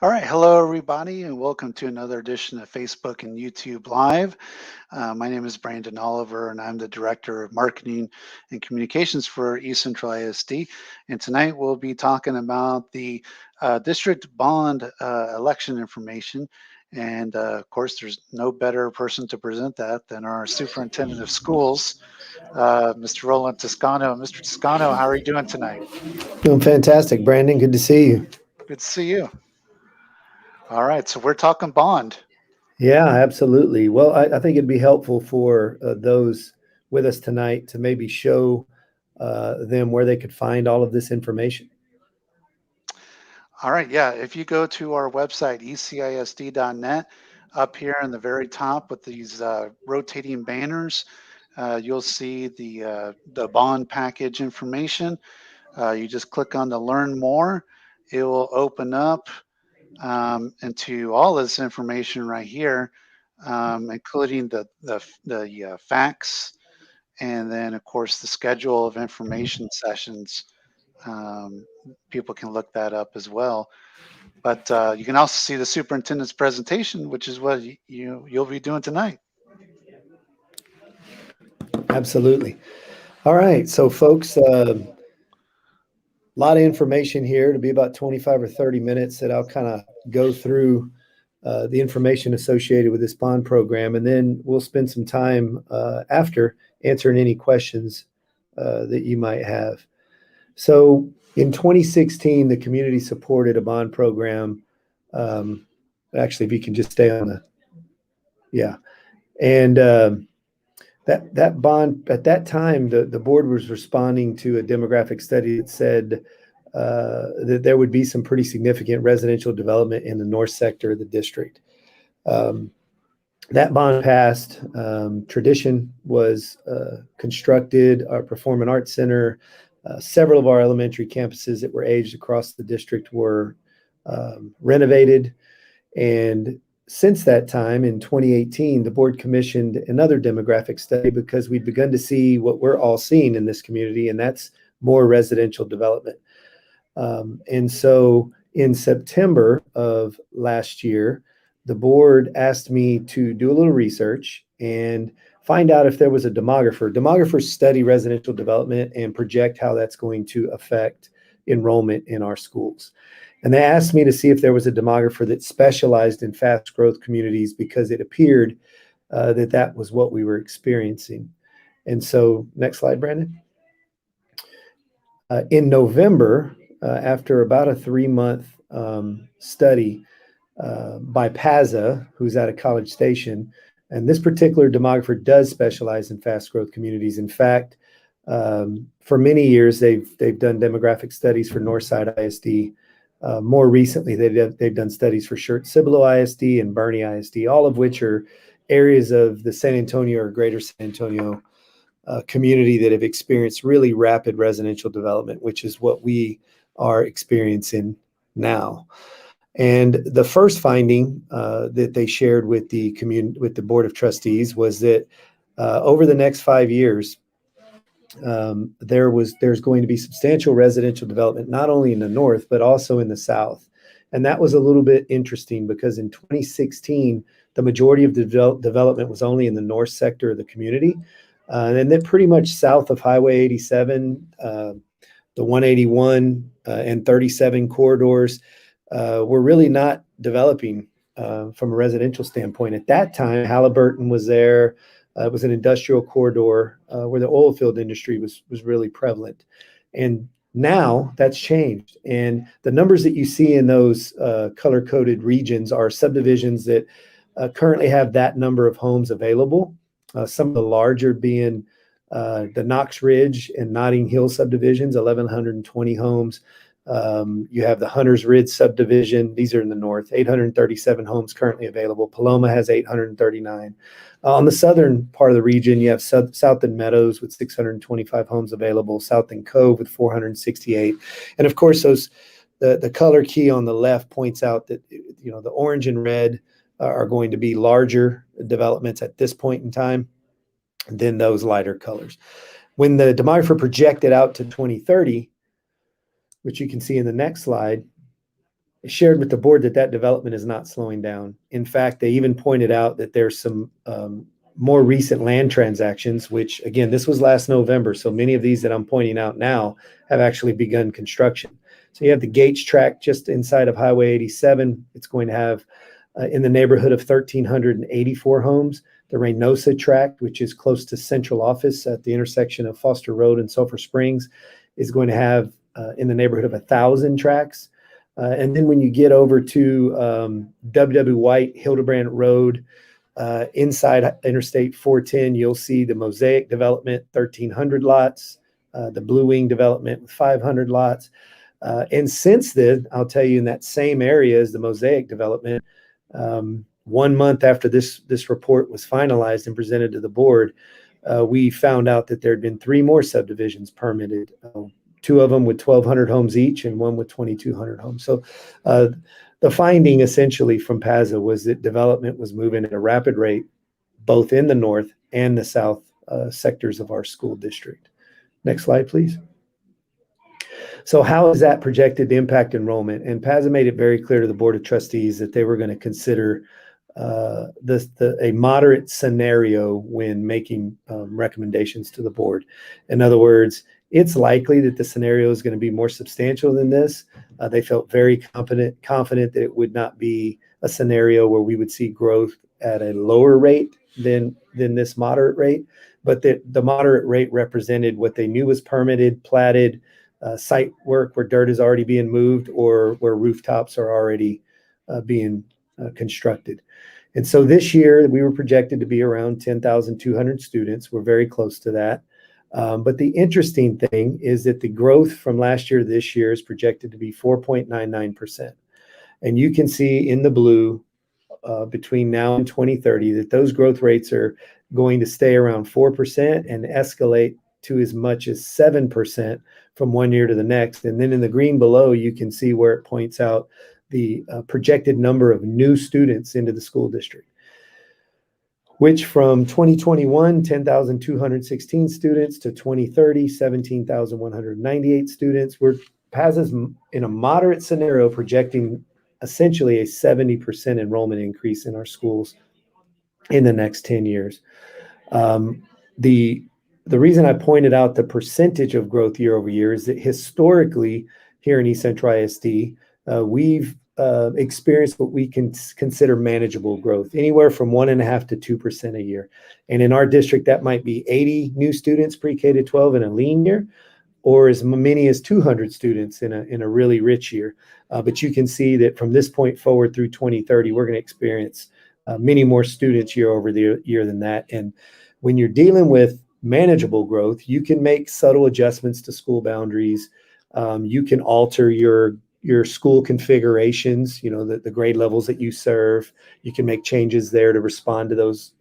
All right, hello everybody, and welcome to another edition of Facebook and YouTube Live. My name is Brandon Oliver, and I'm the Director of Marketing and Communications for East Central ISD. And tonight we'll be talking about the district bond election information. And of course, there's no better person to present that than our Superintendent of Schools, Mr. Roland Toscano. Mr. Toscano, how are you doing tonight? Doing fantastic, Brandon. Good to see you. Good to see you. All right, so we're talking bond. Yeah, absolutely. Well, I think it'd be helpful for those with us tonight to maybe show them where they could find all of this information. All right, yeah, if you go to our website, ecisd.net, up here in the very top with these rotating banners, you'll see the bond package information. You just click on the Learn More. It will open up into all this information right here, including the facts, and then, of course, the schedule of information sessions. People can look that up as well. But you can also see the superintendent's presentation, which is what you'll be doing tonight. Absolutely. All right. So, folks, a lot of information here to be about 25 or 30 minutes that I'll kind of go through the information associated with this bond program. And then we'll spend some time after answering any questions that you might have. So in 2016, the community supported a bond program. Actually, if you can just stay on the, yeah. And that bond, at that time, the board was responding to a demographic study that said that there would be some pretty significant residential development in the north sector of the district. That bond passed. Tradition was constructed. Our Performing Arts Center, several of our elementary campuses that were aged across the district were renovated. And since that time, in 2018, the board commissioned another demographic study because we'd begun to see what we're all seeing in this community, and that's more residential development. And so in September of last year, the board asked me to do a little research and find out if there was a demographer. Demographers study residential development and project how that's going to affect enrollment in our schools. And they asked me to see if there was a demographer that specialized in fast growth communities because it appeared that was what we were experiencing. And so, next slide, Brandon. In November, after about a 3-month study by PAZA, who's out of College Station, and this particular demographer does specialize in fast growth communities. In fact, for many years, they've done demographic studies for Northside ISD. More recently, they've done studies for Cibolo ISD and Bernie ISD, all of which are areas of the San Antonio or Greater San Antonio community that have experienced really rapid residential development, which is what we are experiencing now. And the first finding that they shared with the Board of Trustees was that over the next 5 years, there's going to be substantial residential development, not only in the north, but also in the south. And that was a little bit interesting because in 2016, the majority of the development was only in the north sector of the community. And then pretty much south of Highway 87, the 181 and 37 corridors were really not developing from a residential standpoint. At that time, Halliburton was there. It was an industrial corridor where the oil field industry was really prevalent. And now that's changed. And the numbers that you see in those color-coded regions are subdivisions that currently have that number of homes available. Some of the larger being the Knox Ridge and Notting Hill subdivisions, 1,120 homes. You have the Hunters Ridge subdivision. These are in the north, 837 homes currently available. Paloma has 839. On the southern part of the region, you have South End Meadows with 625 homes available, South End Cove with 468. And of course, the color key on the left points out that the orange and red are going to be larger developments at this point in time than those lighter colors. When the demographer projected out to 2030, which you can see in the next slide, shared with the board that that development is not slowing down. In fact, they even pointed out that there's some more recent land transactions, which again, this was last November. So many of these that I'm pointing out now have actually begun construction. So you have the Gates tract just inside of Highway 87. It's going to have in the neighborhood of 1,384 homes. The Reynosa tract, which is close to central office at the intersection of Foster Road and Sulphur Springs, is going to have in the neighborhood of 1,000 tracts. And then when you get over to W.W. White, Hildebrand Road, inside Interstate 410, you'll see the Mosaic development, 1,300 lots, the Blue Wing development with 500 lots. And since then, I'll tell you, in that same area as the Mosaic development, 1 month after this report was finalized and presented to the board, we found out that there had been 3 more subdivisions permitted, 2 of them with 1,200 homes each and 1 with 2,200 homes. So the finding essentially from PAZA was that development was moving at a rapid rate, both in the north and the south sectors of our school district. Next slide, please. So how is that projected to impact enrollment? And PAZA made it very clear to the Board of Trustees that they were going to consider a moderate scenario when making recommendations to the board. In other words, it's likely that the scenario is going to be more substantial than this. They felt very confident that it would not be a scenario where we would see growth at a lower rate than this moderate rate, but that the moderate rate represented what they knew was permitted, platted, site work where dirt is already being moved or where rooftops are already being constructed. And so this year we were projected to be around 10,200 students. We're very close to that. But the interesting thing is that the growth from last year to this year is projected to be 4.99%. And you can see in the blue between now and 2030 that those growth rates are going to stay around 4% and escalate to as much as 7% from one year to the next. And then in the green below, you can see where it points out the projected number of new students into the school district, which from 2021, 10,216 students to 2030, 17,198 students. PAZA's in a moderate scenario projecting essentially a 70% enrollment increase in our schools in the next 10 years. The reason I pointed out the percentage of growth year over year is that historically here in East Central ISD, we've experienced what we can consider manageable growth, anywhere from 1.5% to 2% a year. And in our district, that might be 80 new students pre-K to 12 in a lean year, or as many as 200 students in a really rich year. But you can see that from this point forward through 2030, we're going to experience many more students year over the year than that. And when you're dealing with manageable growth, you can make subtle adjustments to school boundaries. You can alter your school configurations, the grade levels that you serve. You can make changes there to respond to those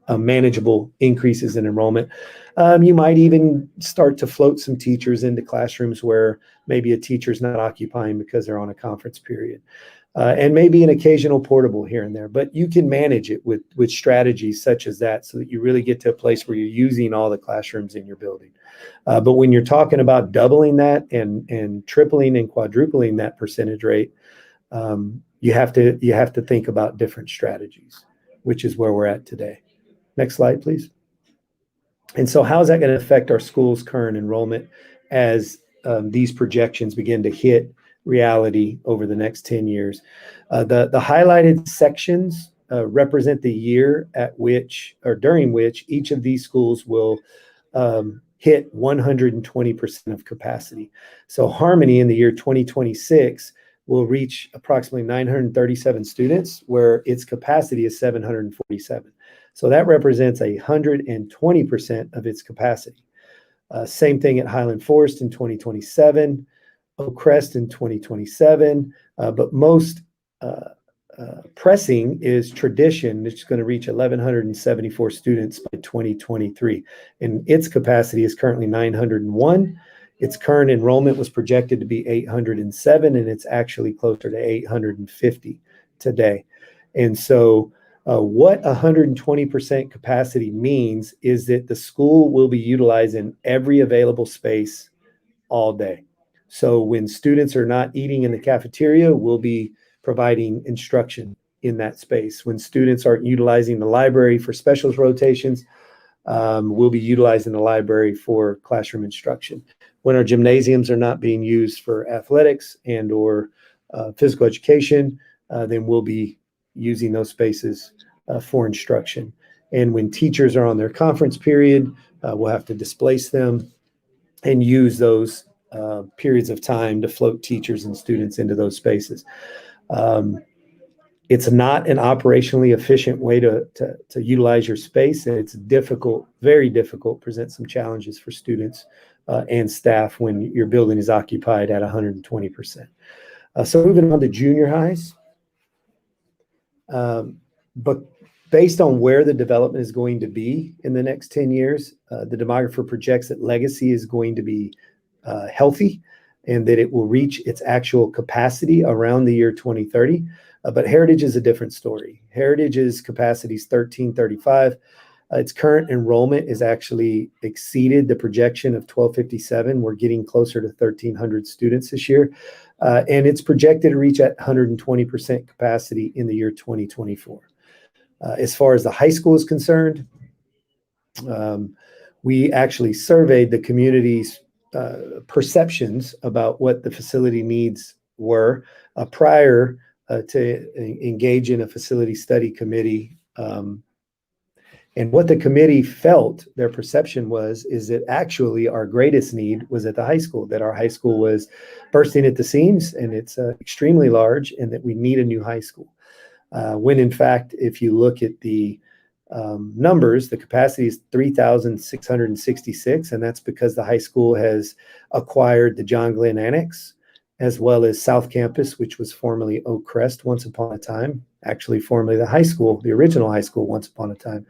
manageable increases in enrollment. You might even start to float some teachers into classrooms where maybe a teacher's not occupying because they're on a conference period. And maybe an occasional portable here and there, but you can manage it with strategies such as that so that you really get to a place where you're using all the classrooms in your building. But when you're talking about doubling that and tripling and quadrupling that percentage rate, you have to think about different strategies, which is where we're at today. Next slide, please. And so how is that going to affect our school's current enrollment as these projections begin to hit reality over the next 10 years? The highlighted sections represent the year at which or during which each of these schools will hit 120% of capacity. So Harmony in the year 2026 will reach approximately 937 students, where its capacity is 747. So that represents 120% of its capacity. Same thing at Highland Forest in 2027, Oak Crest in 2027, but most pressing is Tradition, which is going to reach 1,174 students by 2023. And its capacity is currently 901. Its current enrollment was projected to be 807, and it's actually closer to 850 today. And so what 120% capacity means is that the school will be utilizing every available space all day. So when students are not eating in the cafeteria, we'll be providing instruction in that space. When students aren't utilizing the library for specials rotations, we'll be utilizing the library for classroom instruction. When our gymnasiums are not being used for athletics and or physical education, then we'll be using those spaces for instruction. And when teachers are on their conference period, we'll have to displace them and use those periods of time to float teachers and students into those spaces. It's not an operationally efficient way to utilize your space, and it's difficult, very difficult, presents some challenges for students and staff when your building is occupied at 120%. So moving on to junior highs. But based on where the development is going to be in the next 10 years, the demographer projects that Legacy is going to be healthy and that it will reach its actual capacity around the year 2030. But Heritage is a different story. Heritage's capacity is 1335. Its current enrollment is actually exceeded the projection of 1257. We're getting closer to 1,300 students this year. And it's projected to reach at 120% capacity in the year 2024. As far as the high school is concerned, we actually surveyed the community's perceptions about what the facility needs were prior to engage in a facility study committee. And what the committee felt, their perception was, is that actually our greatest need was at the high school, that our high school was bursting at the seams and it's extremely large and that we need a new high school. When in fact, if you look at the numbers, the capacity is 3,666, and that's because the high school has acquired the John Glenn Annex, as well as South Campus, which was formerly Oak Crest once upon a time, actually formerly the high school, the original high school once upon a time.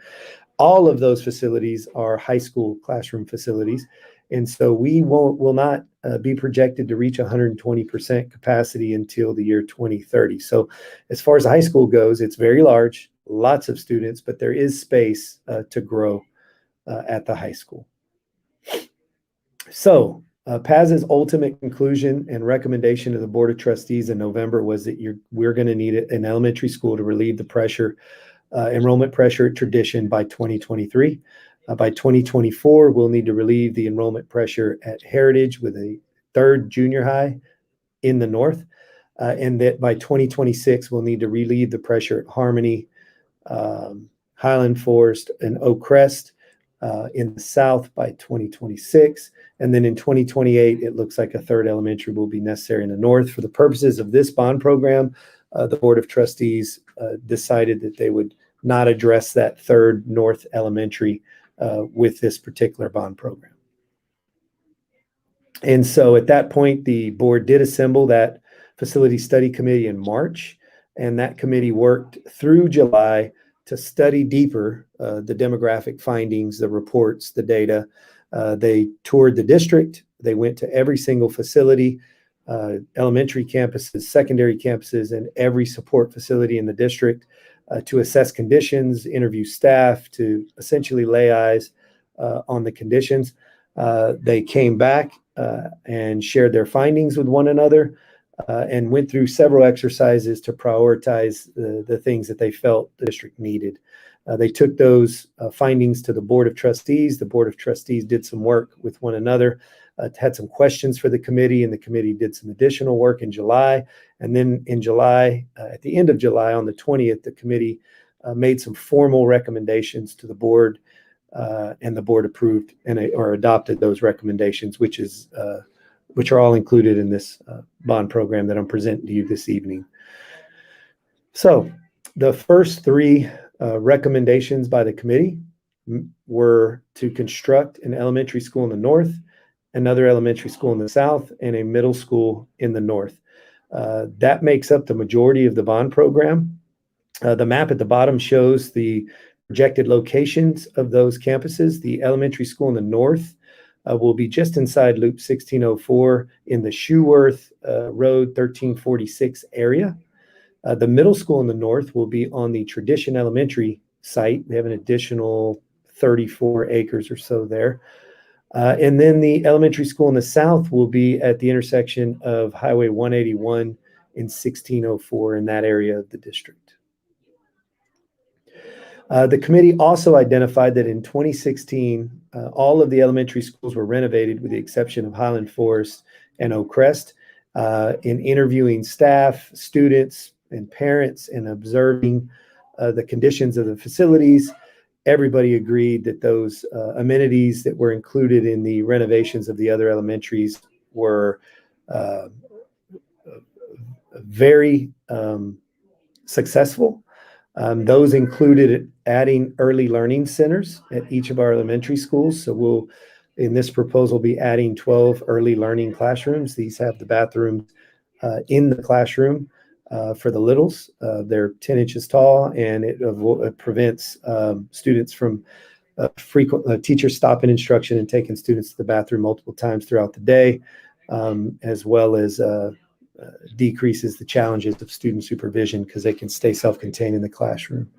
All of those facilities are high school classroom facilities. And so we will not be projected to reach 120% capacity until the year 2030. So as far as the high school goes, it's very large, lots of students, but there is space to grow at the high school. So PAS's ultimate conclusion and recommendation to the Board of Trustees in November was that we're going to need an elementary school to relieve the pressure, enrollment pressure at Tradition by 2023. By 2024, we'll need to relieve the enrollment pressure at Heritage with a third junior high in the north. And that by 2026, we'll need to relieve the pressure at Harmony, Highland Forest, and Oak Crest in the south by 2026. And then in 2028, it looks like a third elementary will be necessary in the north. For the purposes of this bond program, the Board of Trustees decided that they would not address that third north elementary with this particular bond program. And so at that point, the board did assemble that facility study committee in March, and that committee worked through July to study deeper the demographic findings, the reports, the data. They toured the district. They went to every single facility, elementary campuses, secondary campuses, and every support facility in the district to assess conditions, interview staff, to essentially lay eyes on the conditions. They came back and shared their findings with one another and went through several exercises to prioritize the things that they felt the district needed. They took those findings to the Board of Trustees. The Board of Trustees did some work with one another, had some questions for the committee, and the committee did some additional work in July. And then in July, at the end of July, on the 20th, the committee made some formal recommendations to the board, and the board approved or adopted those recommendations, which are all included in this bond program that I'm presenting to you this evening. So the first three recommendations by the committee were to construct an elementary school in the north, another elementary school in the south, and a middle school in the north. That makes up the majority of the bond program. The map at the bottom shows the projected locations of those campuses. The elementary school in the north will be just inside Loop 1604 in the Shoeworth Road 1346 area. The middle school in the north will be on the Tradition Elementary site. They have an additional 34 acres or so there. And then the elementary school in the south will be at the intersection of Highway 181 and 1604 in that area of the district. The committee also identified that in 2016, all of the elementary schools were renovated with the exception of Highland Forest and Oak Crest. In interviewing staff, students, and parents and observing the conditions of the facilities, everybody agreed that those amenities that were included in the renovations of the other elementaries were very successful. Those included adding early learning centers at each of our elementary schools. So we'll, in this proposal, be adding 12 early learning classrooms. These have the bathrooms in the classroom for the littles. They're 10 inches tall, and it prevents students from frequent teachers stopping instruction and taking students to the bathroom multiple times throughout the day, as well as decreases the challenges of student supervision because they can stay self-contained in the classroom.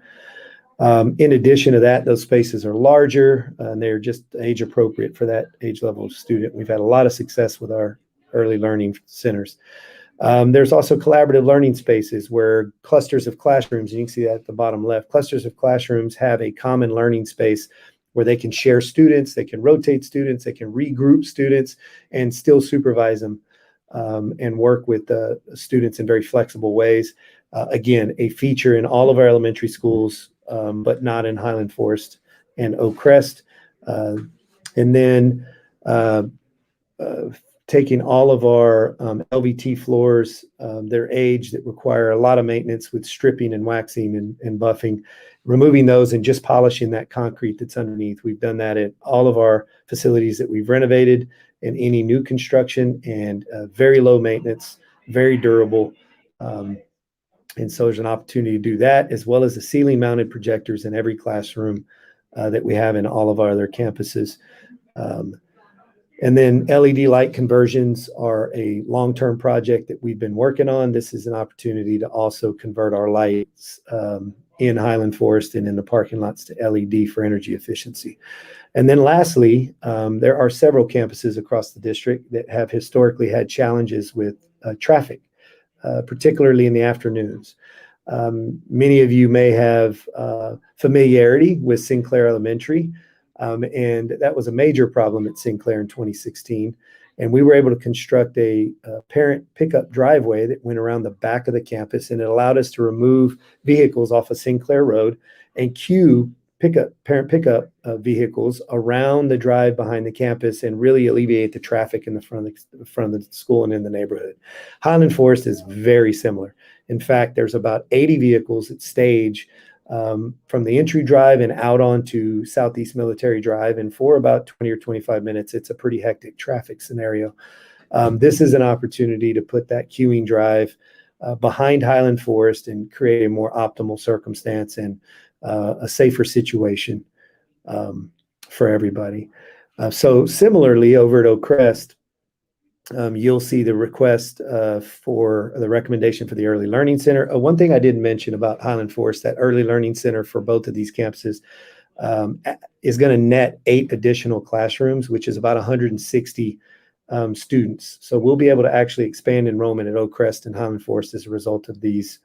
In addition to that, those spaces are larger and they're just age appropriate for that age level of student. We've had a lot of success with our early learning centers. There's also collaborative learning spaces where clusters of classrooms, and you can see that at the bottom left, clusters of classrooms have a common learning space where they can share students, they can rotate students, they can regroup students and still supervise them and work with students in very flexible ways. Again, a feature in all of our elementary schools, but not in Highland Forest and Oak Crest. And then taking all of our LVT floors, their age that require a lot of maintenance with stripping and waxing and buffing, removing those and just polishing that concrete that's underneath. We've done that at all of our facilities that we've renovated and any new construction, and very low maintenance, very durable. And so there's an opportunity to do that, as well as the ceiling mounted projectors in every classroom that we have in all of our other campuses. And then LED light conversions are a long-term project that we've been working on. This is an opportunity to also convert our lights in Highland Forest and in the parking lots to LED for energy efficiency. And then lastly, there are several campuses across the district that have historically had challenges with traffic, particularly in the afternoons. Many of you may have familiarity with Sinclair Elementary, and that was a major problem at Sinclair in 2016. And we were able to construct a parent pickup driveway that went around the back of the campus, and it allowed us to remove vehicles off of Sinclair Road and queue parent pickup vehicles around the drive behind the campus and really alleviate the traffic in the front of the school and in the neighborhood. Highland Forest is very similar. In fact, there's about 80 vehicles at stage from the entry drive and out onto Southeast Military Drive. And for about 20 or 25 minutes, it's a pretty hectic traffic scenario. This is an opportunity to put that queuing drive behind Highland Forest and create a more optimal circumstance and a safer situation for everybody. So similarly, over at Oak Crest, you'll see the request for the recommendation for the Early Learning Center. One thing I didn't mention about Highland Forest, that Early Learning Center for both of these campuses is going to net 8 additional classrooms, which is about 160 students. So we'll be able to actually expand enrollment at Oak Crest and Highland Forest as a result of these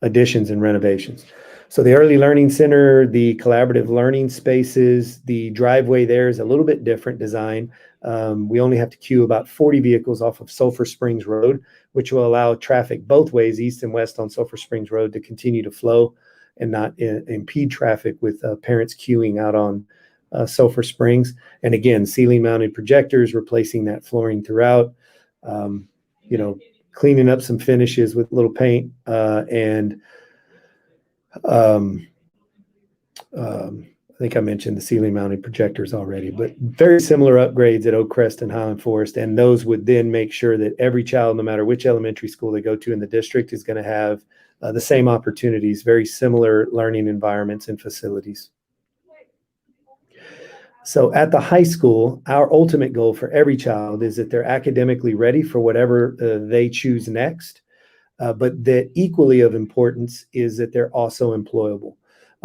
additions and renovations. So the Early Learning Center, the collaborative learning spaces, the driveway there is a little bit different design. We only have to queue about 40 vehicles off of Sulphur Springs Road, which will allow traffic both ways, east and west on Sulphur Springs Road, to continue to flow and not impede traffic with parents queuing out on Sulphur Springs. And again, ceiling mounted projectors, replacing that flooring throughout, cleaning up some finishes with a little paint and I think I mentioned the ceiling mounted projectors already, but very similar upgrades at Oak Crest and Highland Forest. And those would then make sure that every child, no matter which elementary school they go to in the district, is going to have the same opportunities, very similar learning environments and facilities. So at the high school, our ultimate goal for every child is that they're academically ready for whatever they choose next. But that equally of importance is that they're also employable.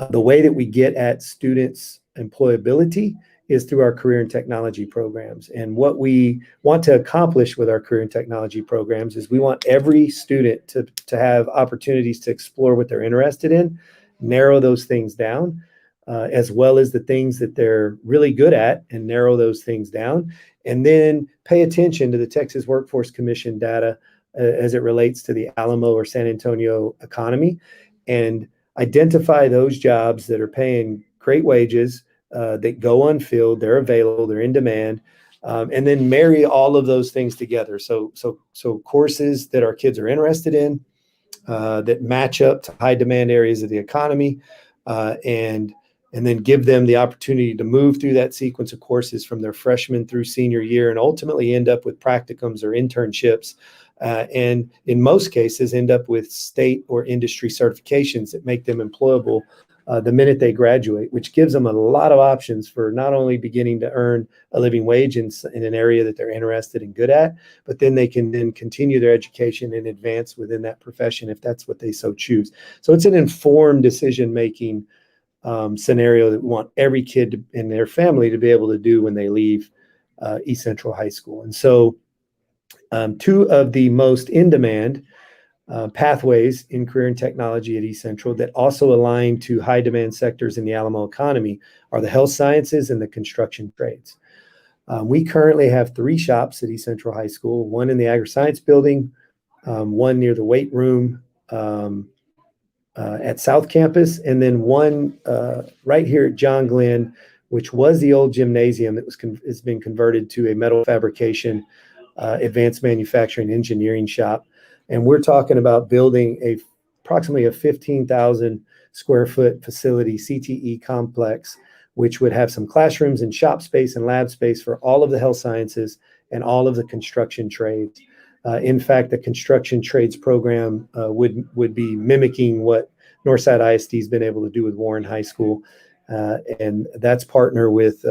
The way that we get at students' employability is through our career and technology programs. And what we want to accomplish with our career and technology programs is we want every student to have opportunities to explore what they're interested in, narrow those things down, as well as the things that they're really good at, and narrow those things down, and then pay attention to the Texas Workforce Commission data as it relates to the Alamo or San Antonio economy, and identify those jobs that are paying great wages, that go unfilled, they're available, they're in demand, and then marry all of those things together. So courses that our kids are interested in, that match up to high demand areas of the economy, and then give them the opportunity to move through that sequence of courses from their freshman through senior year, and ultimately end up with practicums or internships, and in most cases end up with state or industry certifications that make them employable the minute they graduate, which gives them a lot of options for not only beginning to earn a living wage in an area that they're interested and good at, but then they can then continue their education and advance within that profession if that's what they so choose. So it's an informed decision-making scenario that we want every kid and their family to be able to do when they leave East Central High School. And so two of the most in-demand pathways in career and technology at East Central that also align to high demand sectors in the Alamo economy are the health sciences and the construction trades. We currently have 3 shops at East Central High School, one in the agri-science building, one near the weight room at South Campus, and then one right here at John Glenn, which was the old gymnasium that has been converted to a metal fabrication, advanced manufacturing engineering shop. And we're talking about building approximately a 15,000 square foot facility, CTE complex, which would have some classrooms and shop space and lab space for all of the health sciences and all of the construction trades. In fact, the construction trades program would be mimicking what Northside ISD has been able to do with Warren High School. And that's partner with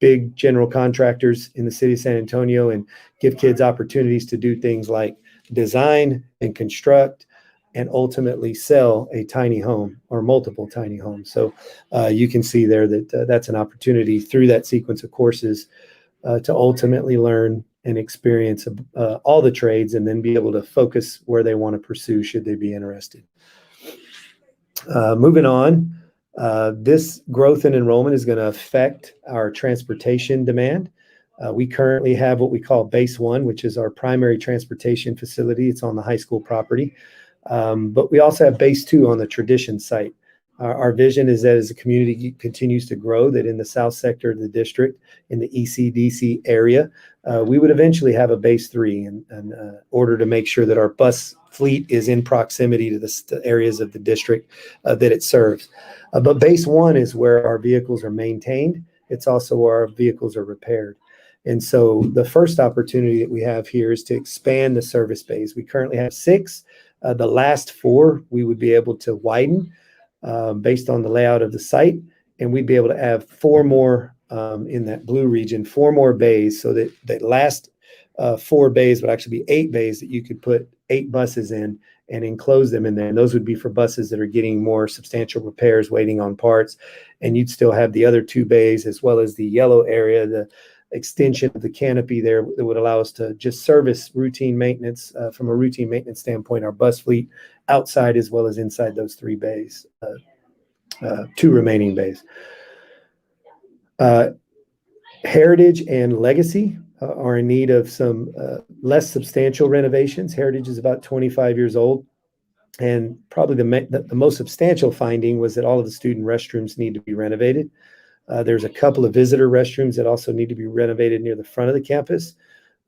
big general contractors in the city of San Antonio and give kids opportunities to do things like design and construct and ultimately sell a tiny home or multiple tiny homes. So you can see there that that's an opportunity through that sequence of courses to ultimately learn and experience all the trades and then be able to focus where they want to pursue should they be interested. Moving on, this growth in enrollment is going to affect our transportation demand. We currently have what we call Base 1, which is our primary transportation facility. It's on the high school property. But we also have Base 2 on the Tradition site. Our vision is that as the community continues to grow, that in the south sector of the district, in the ECDC area, we would eventually have a Base 3 in order to make sure that our bus fleet is in proximity to the areas of the district that it serves. But Base 1 is where our vehicles are maintained. It's also where our vehicles are repaired. And so the first opportunity that we have here is to expand the service bays. We currently have 6. The last 4 we would be able to widen based on the layout of the site, and we'd be able to have 4 more in that blue region, 4 more bays, so that last 4 bays would actually be 8 bays that you could put 8 buses in and enclose them in there. And those would be for buses that are getting more substantial repairs, waiting on parts. And you'd still have the other 2 bays as well as the yellow area, the extension of the canopy there that would allow us to just service routine maintenance from a routine maintenance standpoint, our bus fleet outside as well as inside those 3 bays, 2 remaining bays. Heritage and Legacy are in need of some less substantial renovations. Heritage is about 25 years old. And probably the most substantial finding was that all of the student restrooms need to be renovated. There's a couple of visitor restrooms that also need to be renovated near the front of the campus.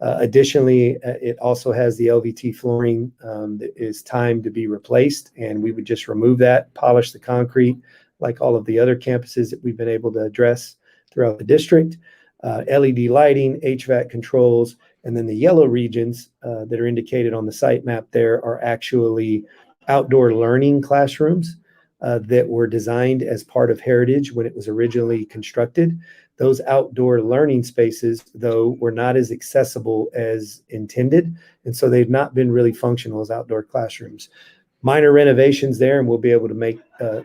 Additionally, it also has the LVT flooring that is timed to be replaced, and we would just remove that, polish the concrete like all of the other campuses that we've been able to address throughout the district. LED lighting, HVAC controls, and then the yellow regions that are indicated on the site map there are actually outdoor learning classrooms that were designed as part of Heritage when it was originally constructed. Those outdoor learning spaces, though, were not as accessible as intended, and so they've not been really functional as outdoor classrooms. Minor renovations there, and we'll be able to make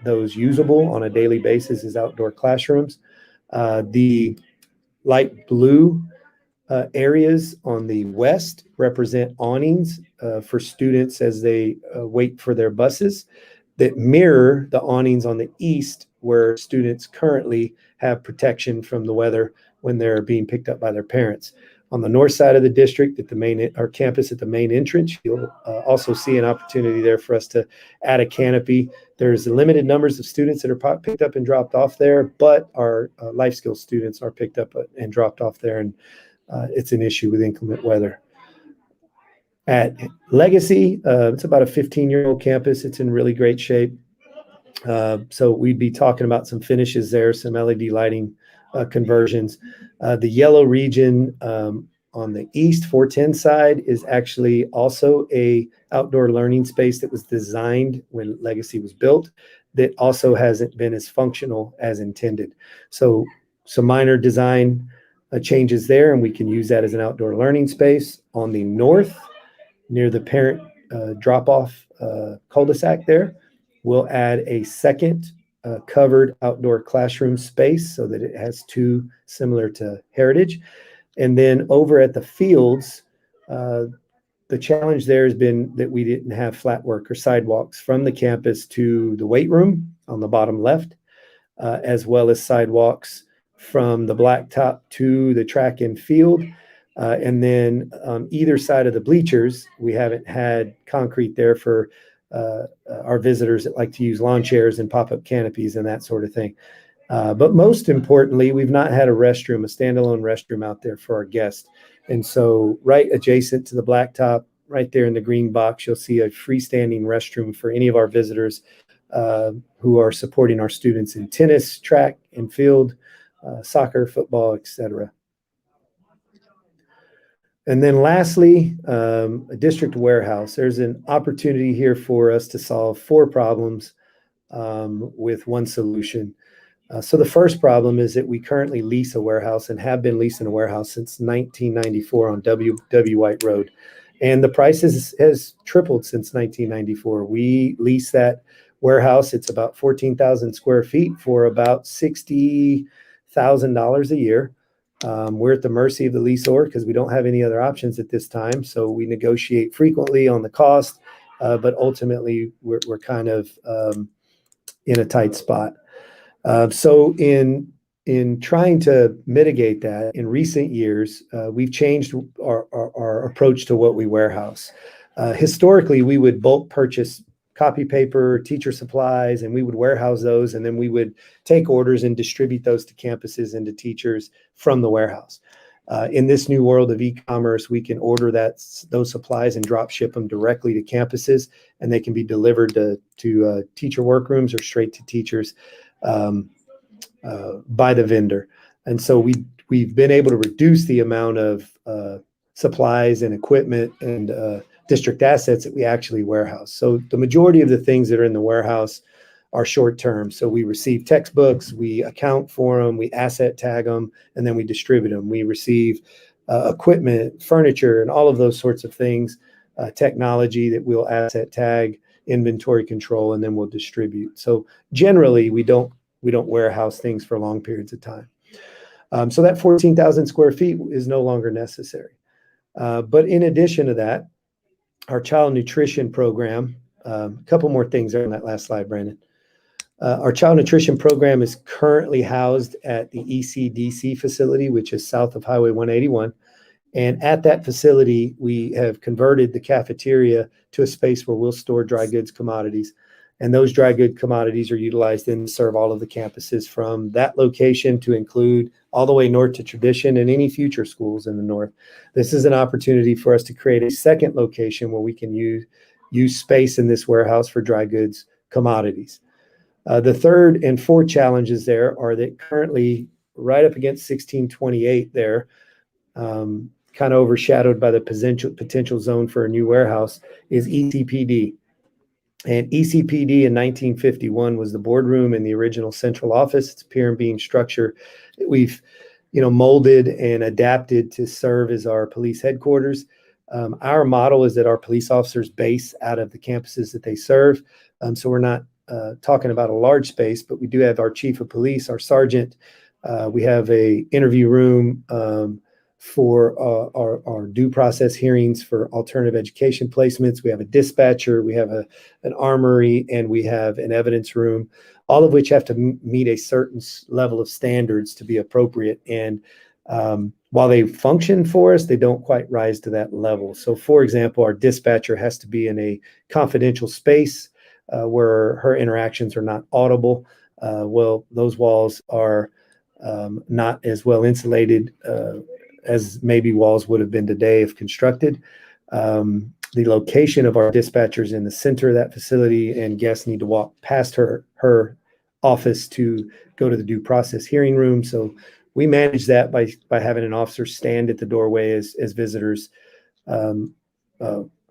those usable on a daily basis as outdoor classrooms. The light blue areas on the west represent awnings for students as they wait for their buses that mirror the awnings on the east, where students currently have protection from the weather when they're being picked up by their parents. On the north side of the district, at our campus at the main entrance, you'll also see an opportunity there for us to add a canopy. There's limited numbers of students that are picked up and dropped off there, but our life skills students are picked up and dropped off there, and it's an issue with inclement weather. At Legacy, it's about a 15-year-old campus. It's in really great shape. So we'd be talking about some finishes there, some LED lighting conversions. The yellow region on the east 410 side is actually also a outdoor learning space that was designed when Legacy was built that also hasn't been as functional as intended. So some minor design changes there, and we can use that as an outdoor learning space. On the north, near the parent drop-off cul-de-sac there, we'll add a second covered outdoor classroom space so that it has two, similar to Heritage. And then over at the fields, the challenge there has been that we didn't have flat work or sidewalks from the campus to the weight room on the bottom left, as well as sidewalks from the blacktop to the track and field. And then on either side of the bleachers, we haven't had concrete there for our visitors that like to use lawn chairs and pop-up canopies and that sort of thing. But most importantly, we've not had a standalone restroom out there for our guests. And so right adjacent to the blacktop, right there in the green box, you'll see a freestanding restroom for any of our visitors who are supporting our students in tennis, track and field, soccer, football, etc. And then lastly, a district warehouse. There's an opportunity here for us to solve 4 problems with one solution. So the first problem is that we currently lease a warehouse and have been leasing a warehouse since 1994 on W. White Road. And the price has tripled since 1994. We lease that warehouse. It's about 14,000 square feet for about $60,000 a year. We're at the mercy of the leaseor because we don't have any other options at this time. So we negotiate frequently on the cost, but ultimately we're kind of in a tight spot. So in trying to mitigate that in recent years, we've changed our approach to what we warehouse. Historically, we would bulk purchase copy paper, teacher supplies, and we would warehouse those, and then we would take orders and distribute those to campuses and to teachers from the warehouse. In this new world of e-commerce, we can order those supplies and drop ship them directly to campuses, and they can be delivered to teacher workrooms or straight to teachers by the vendor. And so we've been able to reduce the amount of supplies and equipment and district assets that we actually warehouse. So the majority of the things that are in the warehouse are short term. So we receive textbooks, we account for them, we asset tag them, and then we distribute them. We receive equipment, furniture, and all of those sorts of things, technology that we'll asset tag, inventory control, and then we'll distribute. So generally, we don't warehouse things for long periods of time. So that 14,000 square feet is no longer necessary. But in addition to that, our child nutrition program, a couple more things there on that last slide, Brandon. Our child nutrition program is currently housed at the ECDC facility, which is south of Highway 181. And at that facility, we have converted the cafeteria to a space where we'll store dry goods commodities. And those dry good commodities are utilized then to serve all of the campuses from that location to include all the way north to Tradition and any future schools in the north. This is an opportunity for us to create a second location where we can use space in this warehouse for dry goods commodities. The third and fourth challenges there are that currently right up against 1628 there, kind of overshadowed by the potential zone for a new warehouse, is ECPD. And ECPD in 1951 was the boardroom in the original central office. It's a pier and beam structure that we've, molded and adapted to serve as our police headquarters. Our model is that our police officers base out of the campuses that they serve. So we're not talking about a large space, but we do have our chief of police, our sergeant, We have a interview room for our due process hearings for alternative education placements. We have a dispatcher, we have an armory, and we have an evidence room, all of which have to meet a certain level of standards to be appropriate. And while they function for us, they don't quite rise to that level. So for example, our dispatcher has to be in a confidential space where her interactions are not audible. Well, those walls are not as well insulated as maybe walls would have been today if constructed. The location of our dispatchers in the center of that facility, and guests need to walk past her office to go to the due process hearing room. So we manage that by having an officer stand at the doorway as visitors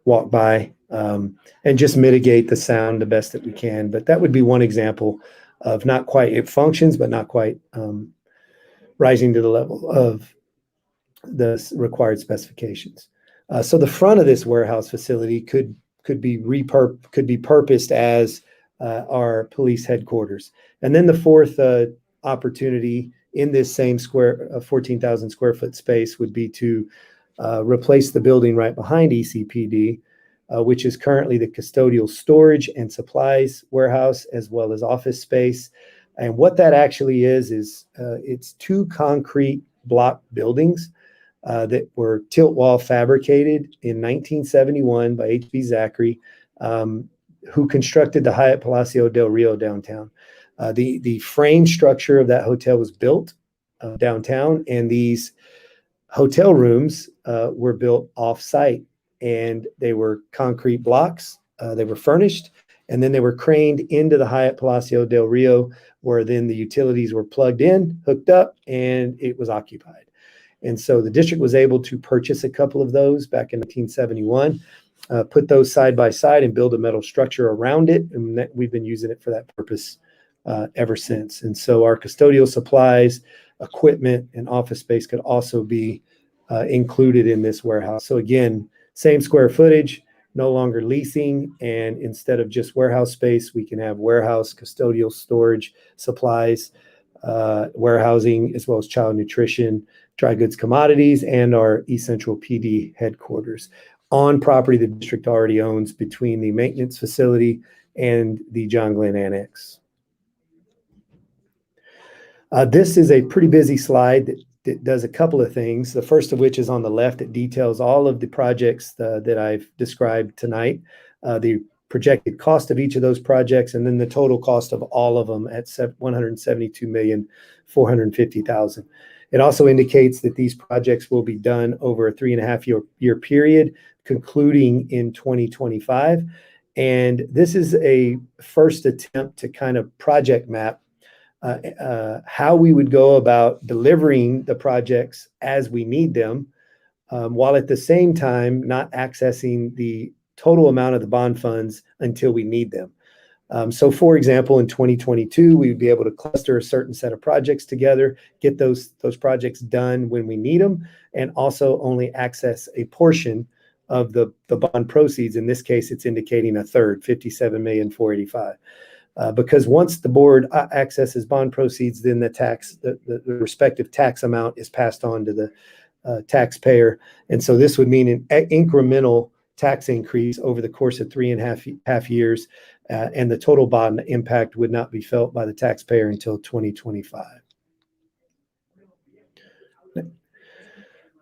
walk by, and just mitigate the sound the best that we can. But that would be one example of not quite, it functions, but not quite rising to the level of the required specifications. So the front of this warehouse facility could be purposed as our police headquarters. And then the fourth opportunity in this same 14,000 square foot space would be to replace the building right behind ECPD, which is currently the custodial storage and supplies warehouse, as well as office space. And what that actually is it's two concrete block buildings that were tilt wall fabricated in 1971 by H.B. Zachary, who constructed the Hyatt Palacio del Rio downtown. The frame structure of that hotel was built downtown, and these hotel rooms were built off-site, and they were concrete blocks. They were furnished, and then they were craned into the Hyatt Palacio del Rio, where then the utilities were plugged in, hooked up, and it was occupied. And so the district was able to purchase a couple of those back in 1971, put those side by side and build a metal structure around it. And we've been using it for that purpose ever since. And so our custodial supplies, equipment, and office space could also be included in this warehouse. So again, same square footage, no longer leasing. And instead of just warehouse space, we can have warehouse, custodial storage, supplies, warehousing, as well as child nutrition, dry goods commodities, and our East Central PD headquarters on property the district already owns between the maintenance facility and the John Glenn Annex. This is a pretty busy slide that does a couple of things. The first of which is on the left. It details all of the projects that I've described tonight, the projected cost of each of those projects, and then the total cost of all of them at $172,450,000. It also indicates that these projects will be done over a 3.5 year period, concluding in 2025. And this is a first attempt to kind of project map how we would go about delivering the projects as we need them, while at the same time not accessing the total amount of the bond funds until we need them. So for example, in 2022, we would be able to cluster a certain set of projects together, get those projects done when we need them, and also only access a portion of the bond proceeds. In this case, it's indicating a third, $57,485,000. Because once the board accesses bond proceeds, then the respective tax amount is passed on to the taxpayer. And so this would mean an incremental tax increase over the course of 3.5 years, and the total bond impact would not be felt by the taxpayer until 2025.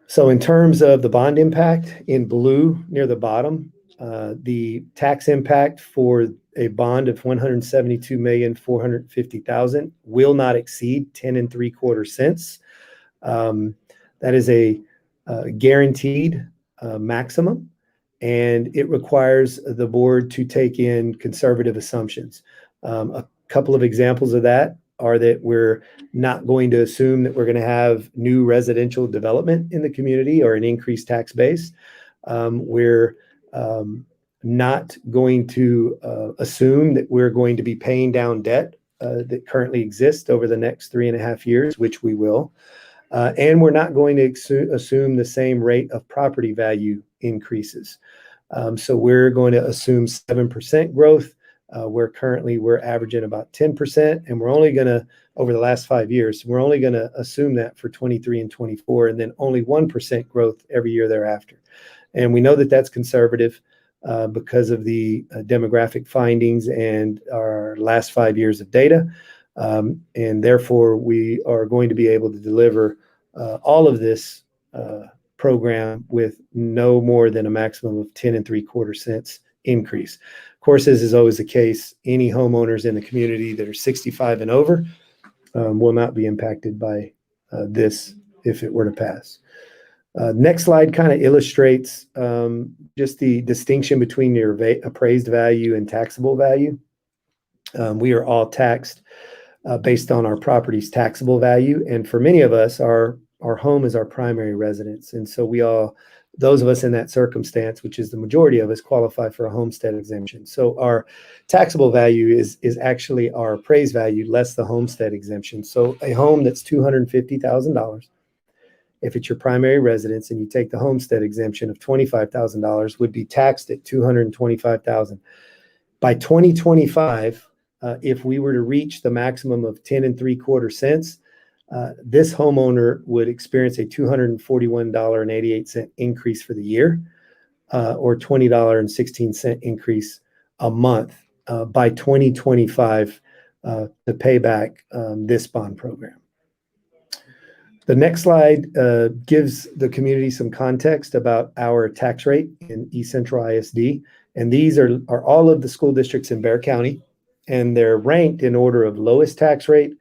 So in terms of the bond impact, in blue near the bottom, the tax impact for a bond of $172,450,000 will not exceed 10.75 cents. That is a guaranteed maximum, and it requires the board to take in conservative assumptions. A couple of examples of that are that we're not going to assume that we're going to have new residential development in the community or an increased tax base. We're not going to assume that we're going to be paying down debt that currently exists over the next 3.5 years, which we will. And we're not going to assume the same rate of property value increases. So we're going to assume 7% growth, where currently we're averaging about 10%, and we're only going to over the last 5 years. We're only going to assume that for 23 and 24, and then only 1% growth every year thereafter. And we know that that's conservative because of the demographic findings and our last 5 years of data. And therefore, we are going to be able to deliver all of this program with no more than a maximum of 10 3/4 cents increase. Of course, as is always the case, any homeowners in the community that are 65 and over will not be impacted by this if it were to pass. Next slide kind of illustrates just the distinction between your appraised value and taxable value. We are all taxed based on our property's taxable value. And for many of us, our home is our primary residence. And so those of us in that circumstance, which is the majority of us, qualify for a homestead exemption. So our taxable value is actually our appraised value less the homestead exemption. So a home that's $250,000, if it's your primary residence and you take the homestead exemption of $25,000, would be taxed at $225,000. By 2025, if we were to reach the maximum of 10 3/4 cents, this homeowner would experience a $241.88 increase for the year, or $20.16 increase a month by 2025 to pay back this bond program. The next slide gives the community some context about our tax rate in East Central ISD. And these are all of the school districts in Bexar County, and they're ranked in order of lowest tax rate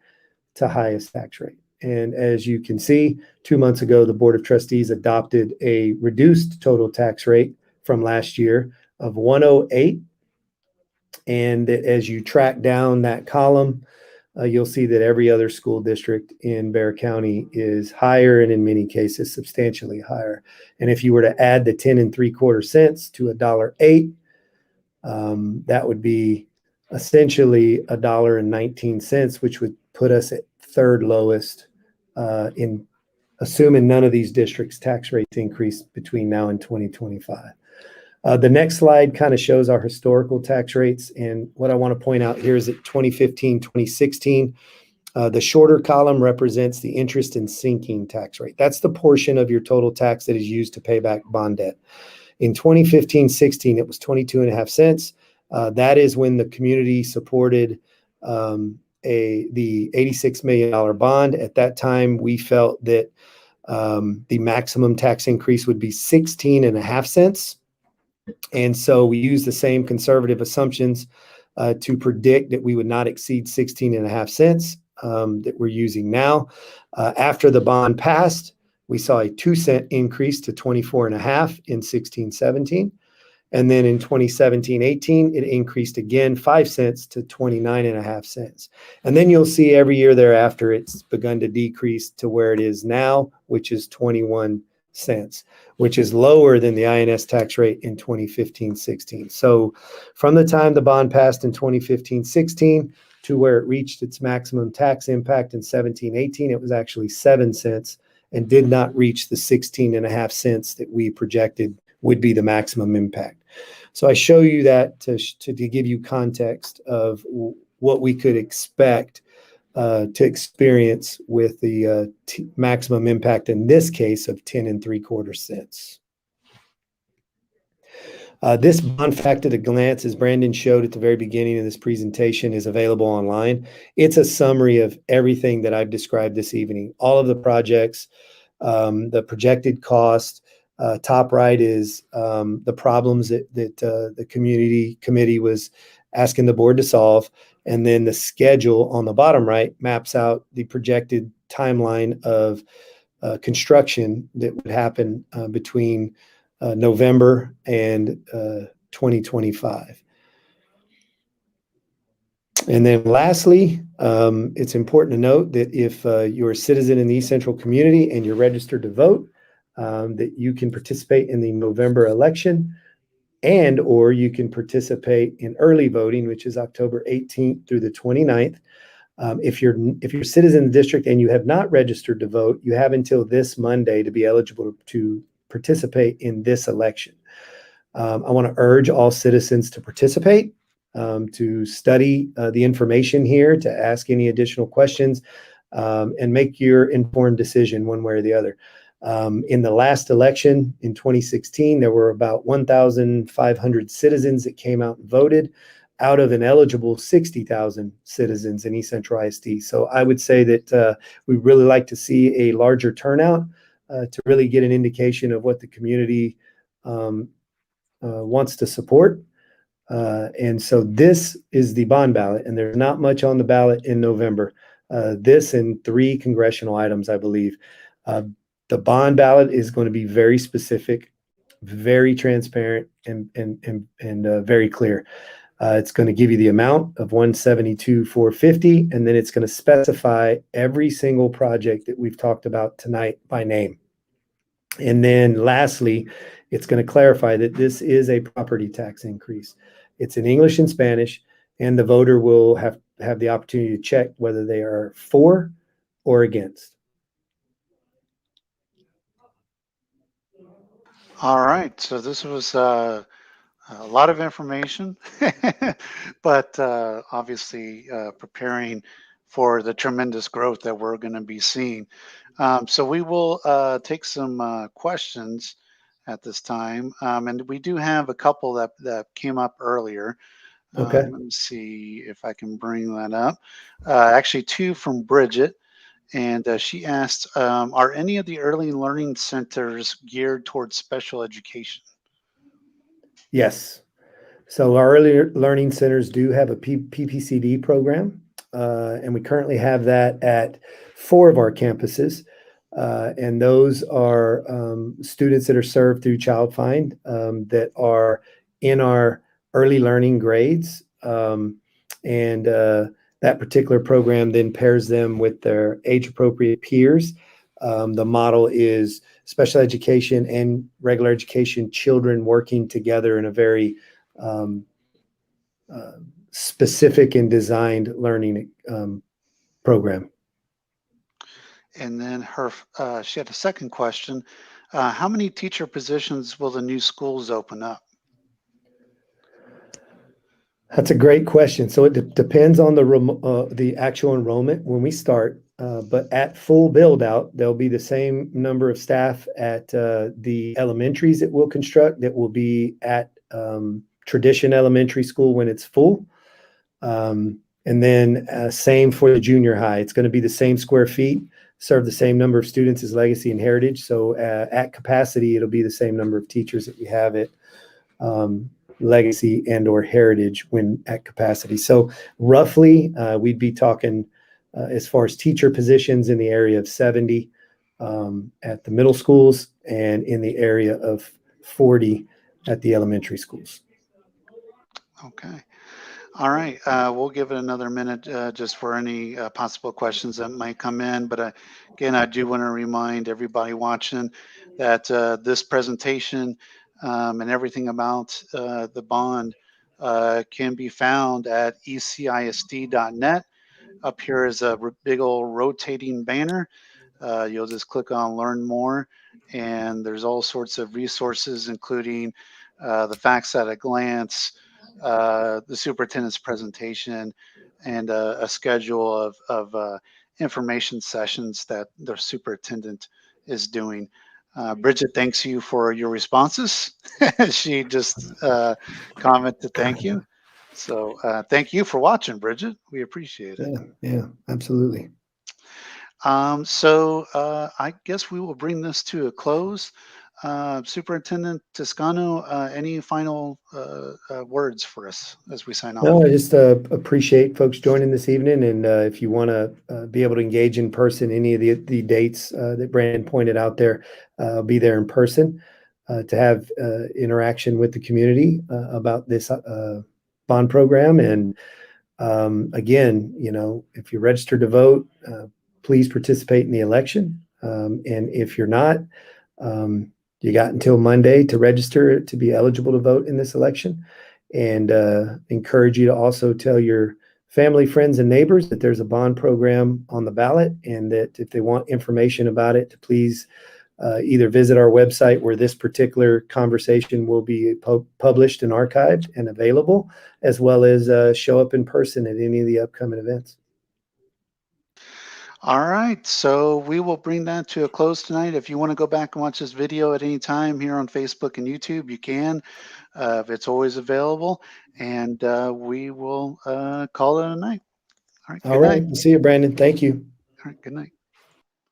to highest tax rate. And as you can see, 2 months ago, the Board of Trustees adopted a reduced total tax rate from last year of 108. And as you track down that column, you'll see that every other school district in Bexar County is higher, and in many cases, substantially higher. And if you were to add the 10 3/4 cents to $1.08, that would be essentially $1.19, which would put us at third lowest in assuming none of these districts' tax rates increase between now and 2025. The next slide kind of shows our historical tax rates. And what I want to point out here is that 2015, 2016, the shorter column represents the interest and sinking tax rate. That's the portion of your total tax that is used to pay back bond debt. In 2015-16, it was 22.5 cents. That is when the community supported the $86 million bond. At that time, we felt that the maximum tax increase would be 16.5 cents. And so we used the same conservative assumptions to predict that we would not exceed 16.5 cents that we're using now. After the bond passed, we saw a 2-cent increase to 24.5 in 16-17. And then in 2017-18, it increased again 5 cents to 29.5 cents. And then you'll see every year thereafter, it's begun to decrease to where it is now, which is 21 cents, which is lower than the INS tax rate in 2015-16. So from the time the bond passed in 2015-16 to where it reached its maximum tax impact in 17-18, it was actually 7 cents and did not reach the 16.5 cents that we projected would be the maximum impact. So I show you that to give you context of what we could expect to experience with the maximum impact in this case of 10 3/4 cents. This bond fact at a glance, as Brandon showed at the very beginning of this presentation, is available online. It's a summary of everything that I've described this evening, all of the projects, the projected cost. Top right is the problems that the community committee was asking the board to solve. And then the schedule on the bottom right maps out the projected timeline of construction that would happen between November and 2025. And then lastly, it's important to note that if you're a citizen in the East Central community and you're registered to vote, that you can participate in the November election, and or you can participate in early voting, which is October 18th through the 29th. If you're a citizen in the district and you have not registered to vote, you have until this Monday to be eligible to participate in this election. I want to urge all citizens to participate. to study the information here, to ask any additional questions, and make your informed decision one way or the other. In the last election in 2016, there were about 1,500 citizens that came out and voted out of an eligible 60,000 citizens in East Central ISD. So I would say that we'd really like to see a larger turnout to really get an indication of what the community wants to support. And so this is the bond ballot, and there's not much on the ballot in November. This and 3 congressional items, I believe. The bond ballot is going to be very specific, very transparent, and very clear. It's going to give you the amount of $172,450, and then it's going to specify every single project that we've talked about tonight by name. And then lastly, it's going to clarify that this is a property tax increase. It's in English and Spanish, and the voter will have the opportunity to check whether they are for or against. All right, so this was a lot of information, but obviously preparing for the tremendous growth that we're going to be seeing. So we will take some questions at this time, and we do have a couple that came up earlier. Okay. Let me see if I can bring that up. Actually, 2 from Bridget. And she asked, are any of the early learning centers geared towards special education? Yes. So our early learning centers do have a PPCD program, and we currently have that at 4 of our campuses. And those are students that are served through Child Find that are in our early learning grades. And that particular program then pairs them with their age-appropriate peers. The model is special education and regular education children working together in a very specific and designed learning program. And then she had a second question. How many teacher positions will the new schools open up? That's a great question. So it depends on the actual enrollment when we start. But at full build out, there'll be the same number of staff at the elementaries that we'll construct that will be at Tradition Elementary School when it's full. And then same for the junior high. It's going to be the same square feet, serve the same number of students as Legacy and Heritage. So at capacity, it'll be the same number of teachers that we have at Legacy and or Heritage when at capacity. So roughly, we'd be talking as far as teacher positions in the area of 70 at the middle schools and in the area of 40 at the elementary schools. Okay. All right. We'll give it another minute just for any possible questions that might come in. But again, I do want to remind everybody watching that this presentation and everything about the bond can be found at ecisd.net. Up here is a big old rotating banner. You'll just click on Learn More, and there's all sorts of resources, including the facts at a glance, the superintendent's presentation, and a schedule of information sessions that the superintendent is doing. Bridget thanks you for your responses. She just commented thank you. So thank you for watching, Bridget. We appreciate it. Yeah, absolutely. So I guess we will bring this to a close. Superintendent Toscano, any final words for us as we sign off? No, I just appreciate folks joining this evening. And if you want to be able to engage in person, any of the dates that Brandon pointed out there, be there in person to have interaction with the community about this bond program. And again, if you're registered to vote, please participate in the election. And if you're not, you got until Monday to register to be eligible to vote in this election. And encourage you to also tell your family, friends, and neighbors that there's a bond program on the ballot, and that if they want information about it, to please either visit our website where this particular conversation will be published and archived and available, as well as show up in person at any of the upcoming events. All right, so we will bring that to a close tonight. If you want to go back and watch this video at any time here on Facebook and YouTube, you can. It's always available, and we will call it a night. All right, All good right. night. See you, Brandon. Thank you. All right, good night.